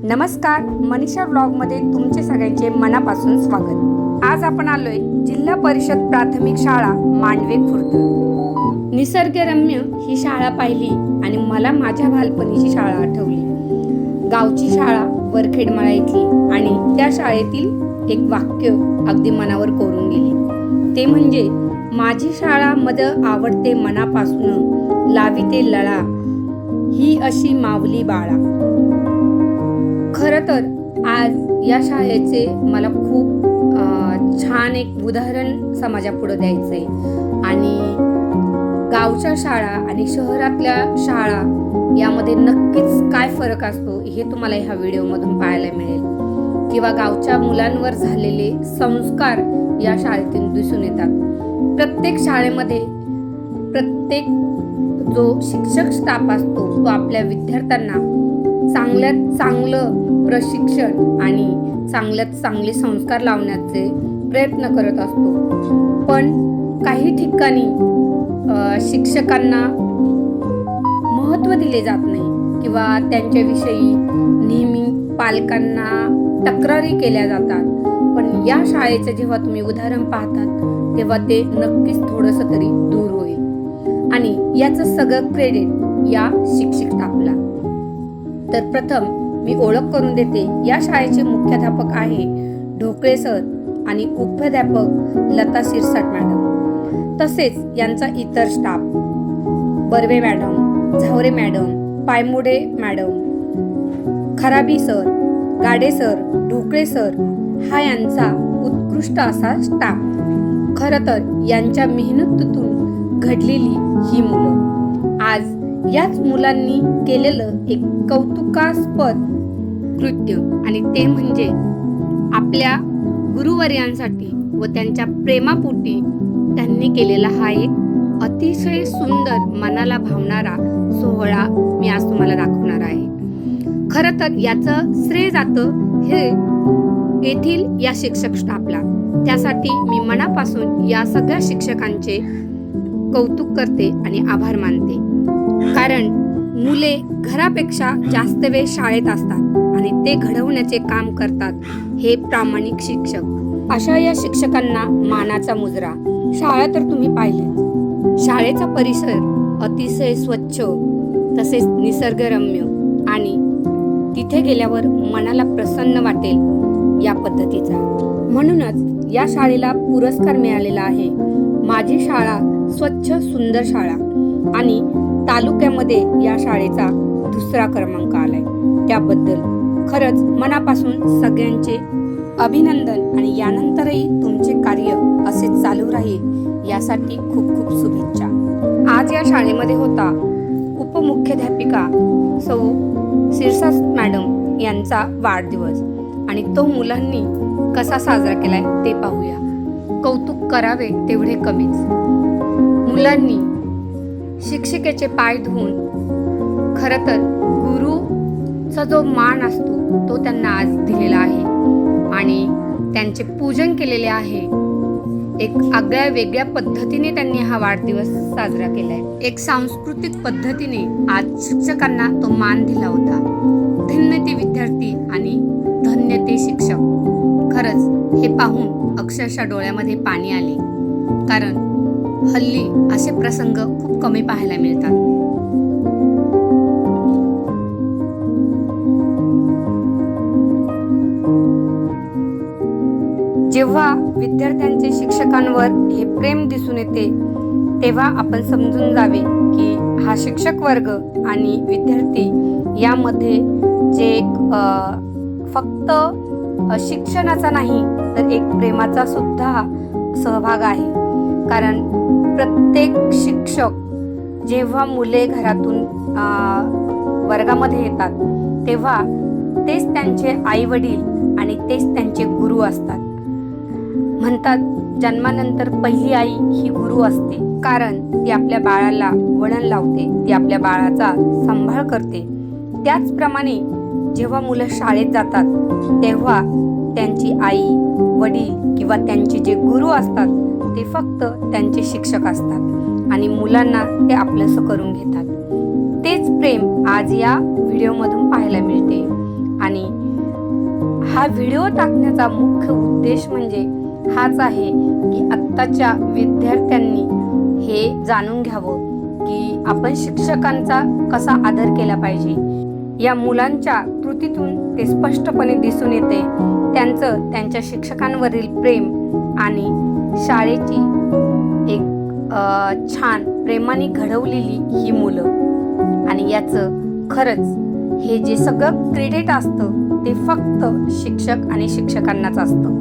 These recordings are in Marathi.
नमस्कार, मनीषा व्लॉगमध्ये तुमचे सगळ्यांचे मनापासून स्वागत। आज आपण आलोय जिल्हा परिषद प्राथमिक शाळा मांडवे खुर्द। निसर्गरम्य ही शाळा पाहिली आणि मला माझ्या बालपणीची शाळा आठवली। गावची शाळा वरखेडमाळा इथली आणि त्या शाळेतील एक वाक्य अगदी मनावर कोरून गेले। ते म्हणजे माझी शाळा मद आवडते मनापासून, लाविते लळा ही अशी माऊली बाळा। खरं तर आज या शाळेचे मला खूप छान एक उदाहरण समाजापुढे द्यायचंय आणि गावच्या शाळा आणि शहरातल्या शाळा यामध्ये नक्कीच काय फरक असतो हे तुम्हाला ह्या व्हिडिओमधून पाहायला मिळेल किंवा गावच्या मुलांवर झालेले संस्कार या शाळेतून दिसून येतात। प्रत्येक शाळेमध्ये प्रत्येक जो शिक्षक स्टाफ असतो तो आपल्या विद्यार्थ्यांना चांगल्यात चांगलं प्रशिक्षण आणि चांगल्यात चांगले संस्कार लावण्याचे प्रयत्न करत असतो। पण काही ठिकाणी शिक्षकांना महत्त्व दिले जात नाही किंवा त्यांच्याविषयी नेहमी पालकांना तक्रारी केल्या जातात। पण या शाळेचे जेव्हा तुम्ही उदाहरण पाहतात तेव्हा ते नक्कीच थोडंसं तरी दूर होईल आणि याचं सगळं क्रेडिट या शिक्षक स्टाफला। तर प्रथम मी ओळख करून देते। या शाळेचे मुख्याध्यापक आहे ढोकळे सर आणि उपध्यापक लता शिरसाट मॅडम, तसेच यांचा इतर staff Barve madam, Zaware madam, Paymude madam, Kharabi sir, Gade sir, Dhokale sir हा यांचा उत्कृष्ट असा स्टाफ। खरं तर यांच्या मेहनतीतून घडलेली ही मुलं आज याच मुलांनी केलेलं एक कौतुकास्पद कृत्य आणि ते म्हणजे आपल्या गुरुवर्यांसाठी व त्यांच्या प्रेमापोटी त्यांनी केलेला हा एक अतिशय सुंदर मनाला भावणारा सोहळा मी आज तुम्हाला दाखवणार आहे। खरं तर याचं श्रेय जातं हे येथील या शिक्षक स्टाफला। त्यासाठी मी मनापासून या सगळ्या शिक्षकांचे कौतुक करते आणि आभार मानते, कारण मुले घरापेक्षा जास्त वेळ शाळेत असतात आणि ते घडवण्याचे काम करतात हे प्रामाणिक शिक्षक। अशा या शिक्षकांना मानाचा मुजरा। शाळा तर तुम्ही पाहिलेच, शाळेचा परिसर अतिशय स्वच्छ तसेच निसर्गरम्य आणि तिथे गेल्यावर मनाला प्रसन्न वाटेल या पद्धतीचा। म्हणूनच या शाळेला पुरस्कार मिळालेला आहे माझी शाळा स्वच्छ सुंदर शाळा आणि तालुक्यामध्ये या शाळेचा दुसरा क्रमांक आलाय। त्याबद्दल खरंच मनापासून सगळ्यांचे अभिनंदन आणि यानंतरही तुमचे कार्य असे चालू राहील यासाठी खूप खूप शुभेच्छा। आज या शाळेमध्ये होता उपमुख्याध्यापिका सौ शिरसाट मॅडम यांचा वाढदिवस आणि तो मुलांनी कसा साजरा केलाय ते पाहूया। कौतुक करावे तेवढे कमीच। मुलांनी शिक्षिकेचे पाय धुवून खरं तर गुरुचा जो मान असतो तो त्यांना आज दिलेला आहे आणि त्यांचे पूजन केलेले आहे। एक आगळ्या वेगळ्या पद्धतीने त्यांनी हा वाढदिवस साजरा केलाय। एक सांस्कृतिक पद्धतीने आज शिक्षकांना तो मान दिला होता। धन्य ते विद्यार्थी आणि धन्य ते शिक्षक। खरंच हे पाहून अक्षरशः डोळ्यामध्ये पाणी आले, कारण हल्ली असे प्रसंग खूप कमी पाहायला मिळतात। जेव्हा विद्यार्थ्यांचे शिक्षकांवर हे प्रेम दिसून येते तेव्हा आपण समजून जावे की हा शिक्षक वर्ग आणि विद्यार्थी यामध्ये जे फक्त शिक्षणाचा नाही तर एक प्रेमाचा सुद्धा सहभाग आहे। कारण प्रत्येक शिक्षक जेव्हा मुले घरातून वर्गामध्ये येतात तेव्हा तेच त्यांचे आई वडील आणि तेच त्यांचे गुरु असतात। म्हणतात जन्मानंतर पहिली आई ही गुरु असते, कारण ती आपल्या बाळाला वळण लावते, ती आपल्या बाळाचा सांभाळ करते। त्याचप्रमाणे जेव्हा मुलं शाळेत जातात तेव्हा त्यांची आई वडील किंवा त्यांचे जे गुरु असतात ते फक्त त्यांचे शिक्षक असतात आणि मुलांना ते आपलंसं करून घेतात। तेच प्रेम आज या व्हिडिओमधून पाहायला मिळते आणि हा व्हिडिओ टाकण्याचा मुख्य उद्देश म्हणजे हाच आहे की आत्ताच्या विद्यार्थ्यांनी हे जाणून घ्यावं की आपण शिक्षकांचा कसा आदर केला पाहिजे. या मुलांच्या कृतीतून ते स्पष्टपणे दिसून येते त्यांचं त्यांच्या शिक्षकांवरील प्रेम आणि शाळेची एक छान प्रेमाने घडवलेली ही मुलं. आणि याचं खरंच हे जे सगळं क्रेडिट असतं ते फक्त शिक्षक आणि शिक्षकांनाच असतं.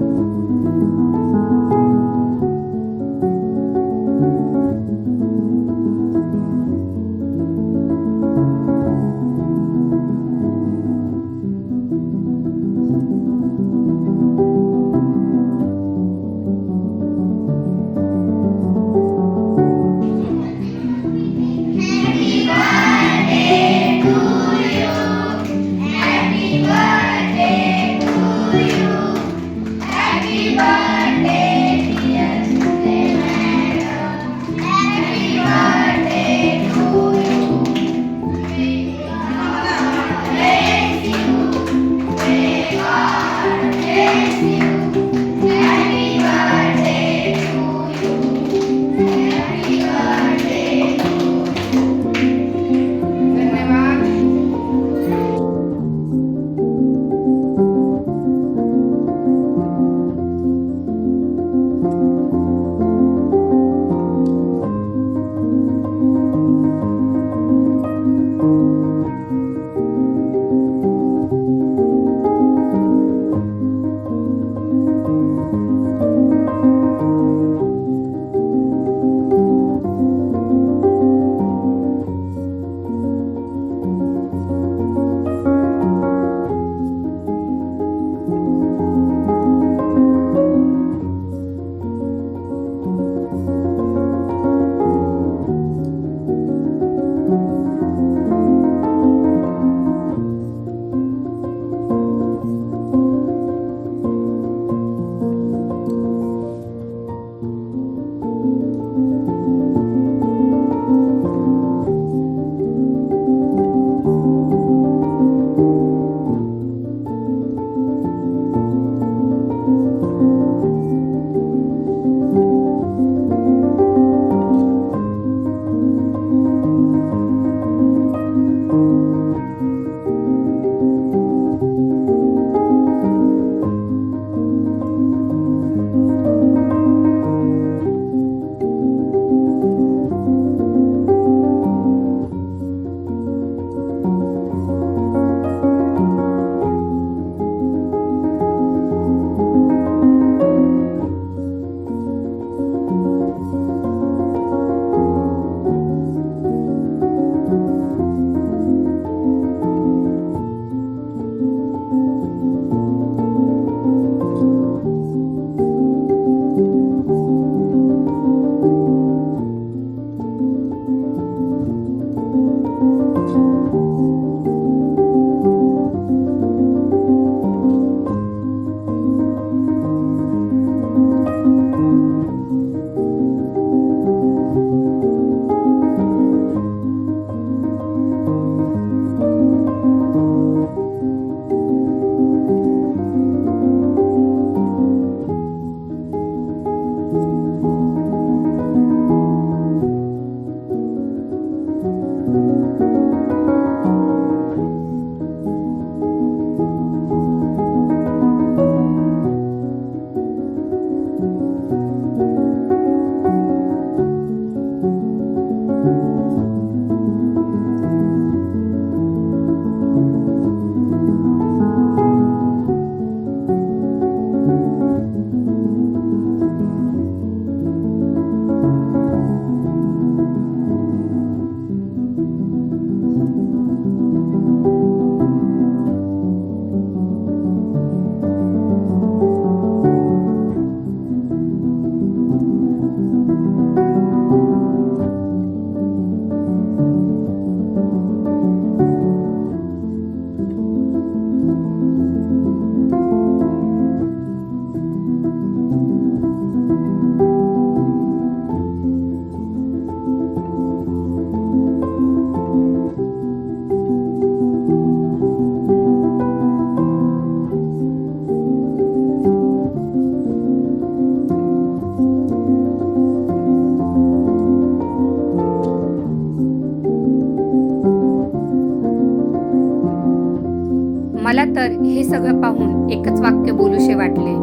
मला तर हे सगळं पाहून एकच वाक्य बोलूशे वाटले,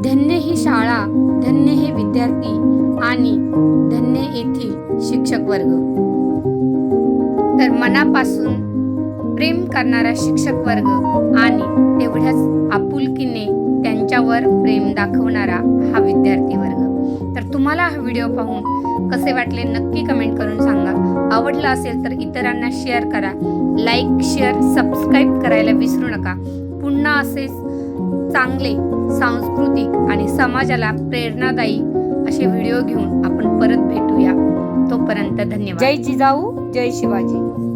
धन्य ही शाळा, धन्य हे विद्यार्थी आणि धन्य येथील शिक्षक वर्ग. तर मनापासून प्रेम करणारा शिक्षक वर्ग आणि तेवढ्याच आपुलकीने त्यांच्यावर प्रेम दाखवणारा हा विद्यार्थी वर्ग. तर तुम्हाला हा व्हिडिओ पाहून कसे वाटले नक्की कमेंट करून सांगा. आवडला असेल तर इतरांना शेअर करा. लाईक, शेअर, सबस्क्राईब करायला विसरू नका. पुन्हा असेच चांगले सांस्कृतिक आणि समाजाला प्रेरणादायी असे व्हिडिओ घेऊन आपण परत भेटूया. तोपर्यंत धन्यवाद. जय जिजाऊ, जय शिवाजी.